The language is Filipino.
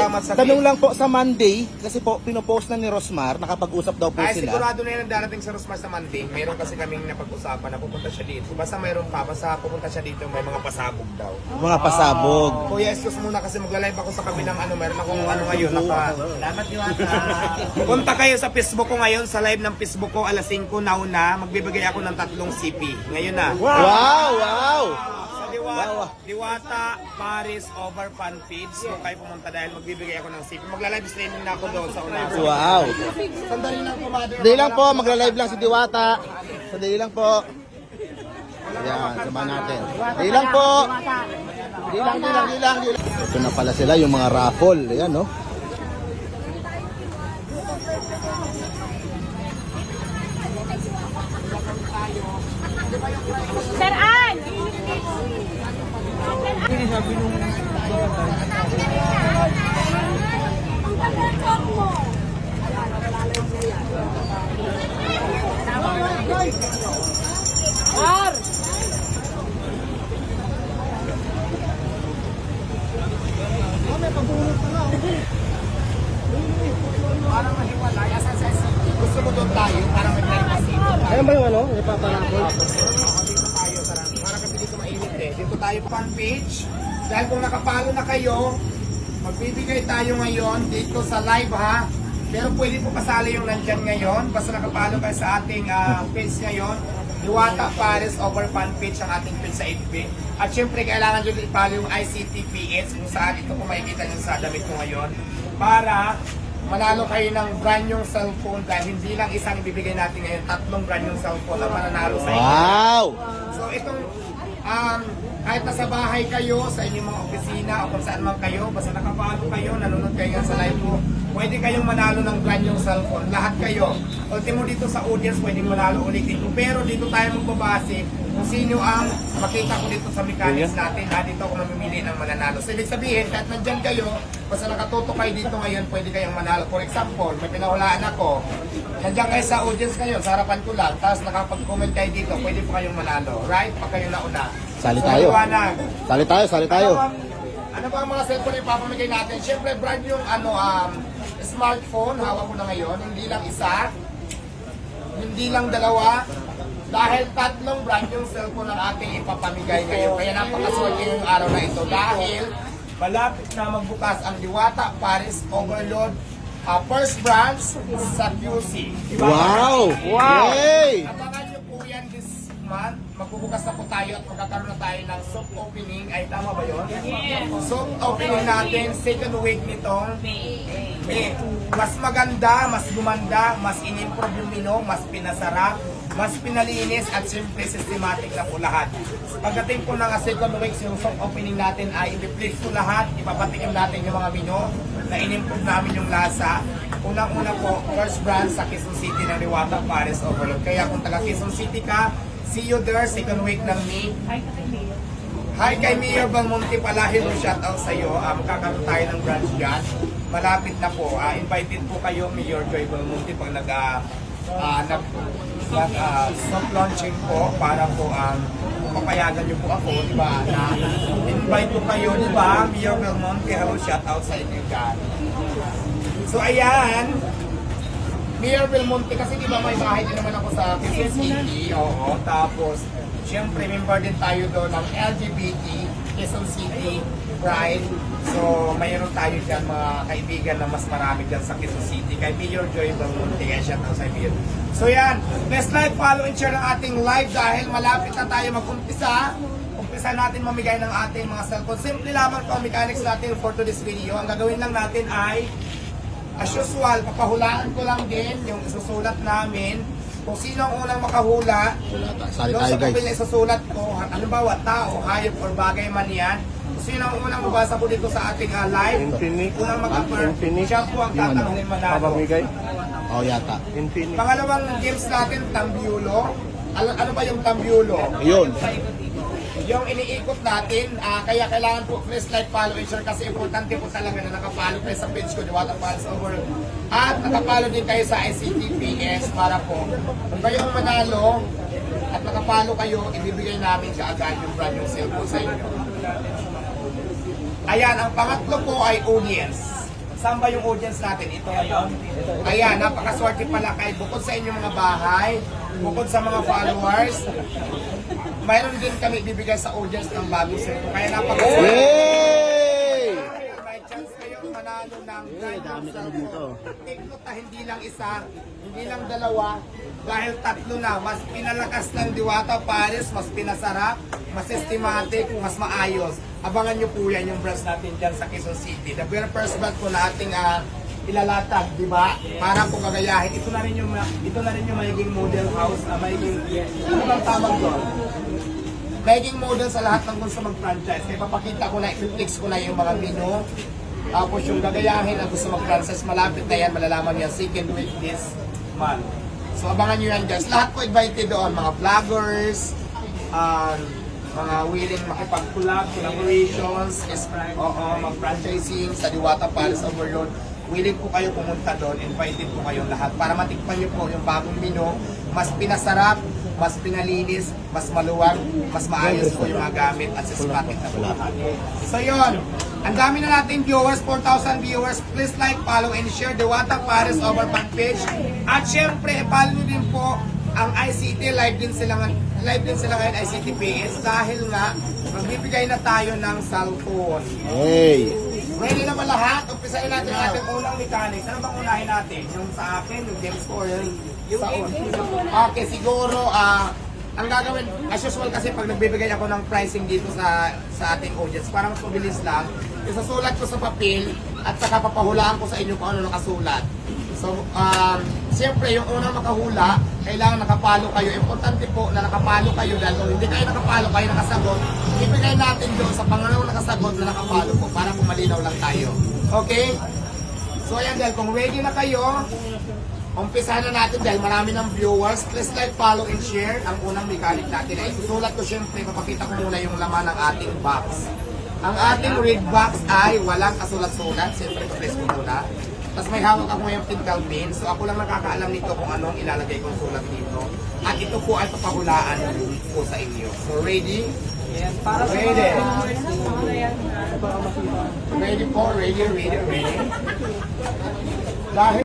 salamat sa Tanong lang po sa Monday, kasi po pinopost na ni Rosmar, nakapag-usap daw po Ay, sila. sigurado na yan darating sa Rosmar sa Monday. Meron kasi kaming napag-usapan na pupunta siya dito. Basta mayroon pa, basta pupunta siya dito, may mga pasabog daw. Mga pasabog. Kuya, excuse muna kasi magla-live ako sa kabilang meron akong ngayon. Salamat Diwata. Punta kayo sa Facebook ko ngayon, sa live ng Facebook ko, alas 5 na una. Magbibigay ako ng 3 CP. Ngayon na. Wow! Diwata Paris over fan feeds. Kung kayo pumunta dahil magbibigay ako ng CP. Magla-live streaming na ako doon sa una. Wow! Sandali lang po, mother. Sandali lang po, magla-live lang si Diwata. Sandali lang po. Ayan, samahan natin. Sandali lang po. Sandali lang. Ito na pala sila, yung mga raffle. Ayan, no? Sir Ann! Para mahiwalay, gusto mo doon tayo para may privacy. Ayan ba yung ano? Ipaparaffle? Dito tayo, para kasi dito mainit eh. Dito tayo fan page. Dahil kung nakapalo na kayo, magbibigay tayo ngayon dito sa live ha. Pero pwede po pasali yung nandyan ngayon. Basta nakapalo kayo sa ating page ngayon. Diwata Paris over fan page ang ating page sa FB. At syempre kailangan nyo ipalo yung ICTPS kung saan ito kung makikita nyo sa damit ko ngayon. Para manalo kayo ng brand new cellphone dahil hindi lang isang ibibigay natin ngayon, 3 brand new cellphone ang mananalo sa inyo. Wow! So itong kahit nasa bahay kayo, sa inyong mga opisina o kung saan man kayo, basta nakapalo kayo, nanonood kayo sa live ko, pwede kayong manalo ng brand new cellphone. Lahat kayo. Ultimo dito sa audience, pwedeng manalo ulit dito. Pero dito tayo magbabase kung sino ang makita ko dito sa mechanics natin. Dito ako mamimili ng mananalo. So ibig sabihin, kahit nandyan kayo, basta nakatuto kayo dito ngayon, pwede kayong manalo. For example, may pinahulaan ako. Nandiyan kayo sa audience ngayon, sa harapan ko lang, tapos nakapag-comment kayo dito, pwede po kayong manalo. Right? Pag kayo nauna. Sali tayo. Sali tayo. Ano ba ang mga cellphone na ipapamigay natin? Siyempre, brand yung smartphone, hawak ko na ngayon. Hindi lang isa, hindi lang dalawa. Dahil 3 brand yung cellphone ang ating ipapamigay ngayon. Kaya napakaswerte yung araw na ito. Dahil malapit na magbukas ang Diwata Paris Overload first branch sa QC. Diba? Wow! Yay! Abangan nyo po yan this month. Magbubukas na po tayo at magkakaroon na tayo ng soft opening. Ay, tama ba yun? Yes. Soft opening natin, second week nitong May. Mas maganda, mas gumanda, mas in-improve yung menu, mas pinasarap, mas pinalinis at siyempre systematic na po lahat. Pagdating po ng second week, yung soft opening natin ay i-replace po lahat, ipapatikim natin yung mga menu na in-improve namin yung lasa. Unang-una po, first brand sa Quezon City ng Diwata Paris Overload. Kaya kung taga Quezon City ka, see you there, second week ng May. Hi kay Mayor Belmonte pala, hello, shoutout sa iyo. Magkakaroon tayo ng branch dyan. Malapit na po. Invited po kayo, Mayor Joy Belmonte, pag soft launching po para po papayagan niyo po ako, di ba? Invite po kayo, di ba? Mayor Belmonte, hello, shoutout sa inyo dyan. So ayan, Mayor Belmonte, kasi di ba may bahay din naman ako sa Quezon City, oo. Tapos, siyempre, member din tayo doon ng LGBT, Quezon City, Pride. So, mayroon tayo dyan mga kaibigan na mas marami dyan sa Quezon City. Kay Mayor Joy Belmonte, kaya shout out sa Mayor. So yan, let's like, follow, and share ang ating live dahil malapit na tayo mag-umpisa. Umpisa natin mamigay ng ating mga cellphone. Simple lamang po ang mechanics natin for today's video. Ang gagawin lang natin ay, as usual, papahulaan ko lang din yung isusulat namin. Kung sino ang unang makahula, Sali doon tayo, sa guys. papel na isusulat ko, halimbawa, tao, hayop, or bagay man yan. Kung sino ang unang mabasa po dito sa ating live, unang mag-affirm, siya po ang tatanungin manalo. Oh, yata. Pangalawang games natin, tambyulo. Ano ba yung tambyulo? Ayun. Yung iniikot natin, kaya kailangan po please like, follow, and share kasi importante po talaga na nakapalo kayo sa page ko, Diwata Paris Overload. At nakapalo din kayo sa ICTPS para po kung kayo ang manalo at nakapalo kayo, ibibigay namin kaagad yung brand new cellphone sa inyo. Ayan, ang pangatlo po ay audience. Saan ba yung audience natin? Ito ngayon? Ayan, napakaswerte pala kayo. Bukod sa inyong mga bahay, bukod sa mga followers, mayroon din kami bibigay sa audience ng bagong cellphone. Kaya napakaswerte. Yay! May chance kayong manalo ng Dami kami dito. Take note na hindi lang isa, hindi lang dalawa, dahil tatlo na. Mas pinalakas ng Diwata Paris, mas pinasarap, mas systematic, mas maayos. Abangan nyo po yan yung branch natin dyan sa Quezon City. The very first branch po na ating ilalatag, di ba? Para po gagayahin. Ito na rin yung magiging model house, magiging, ano bang tawag doon? Magiging model sa lahat ng gusto mag-franchise. Kaya papakita ko na, i-flex ko na yung mga menu. Tapos yung gagayahin ang gusto mag-franchise, malapit na yan, malalaman yan second week this month. So abangan nyo yan guys. Lahat po invited doon, mga vloggers, mga willing makipag-collab, collaborations, mag-franchising sa Diwata Paris Overload. Willing po kayo pumunta doon, invited po kayong lahat para matikpan nyo po yung bagong menu, mas pinasarap, mas pinalinis, mas maluwag, mas maayos po yung mga gamit at systematic na po lahat. So yun, ang dami na nating viewers, 4,000 viewers. Please like, follow, and share Diwata Paris over fan page. At syempre, follow nyo din po ang ICT, live din sila ngayon ICT PS dahil nga magbibigay na tayo ng cellphone. Hey! Ready na ba lahat? Umpisahin natin ang ating unang mechanics. Ano bang unahin natin? Yung sa akin, yung James Corden? Okay, siguro, ang gagawin, as usual kasi pag nagbibigay ako ng pricing dito sa ating audience, para mas mabilis lang, isasulat ko sa papel at saka papahulaan ko sa inyo kung ano nakasulat. So, siyempre, yung unang makahula, kailangan nakapalo kayo. Importante po na nakapalo kayo dahil kung hindi kayo nakapalo, kayo nakasagot, ibigay natin doon sa pangalawang nakasagot na nakapalo po para pumalinaw lang tayo. Okay? So, ayan dahil kung ready na kayo, umpisa na natin dahil marami ng viewers. Please like, follow, and share. Ang unang mechanic natin ay susulat ko siyempre, papakita ko muna yung laman ng ating box. Ang ating red box ay walang kasulat-sulat. Siyempre, press ko muna. Tapos may hawak ako ngayong pintel pin. So ako lang nakakaalam nito kung anong ilalagay kong sulat dito. At ito po ay papahulaan po sa inyo. So ready? Yes, para sa ready. Ready po, ready. Dahil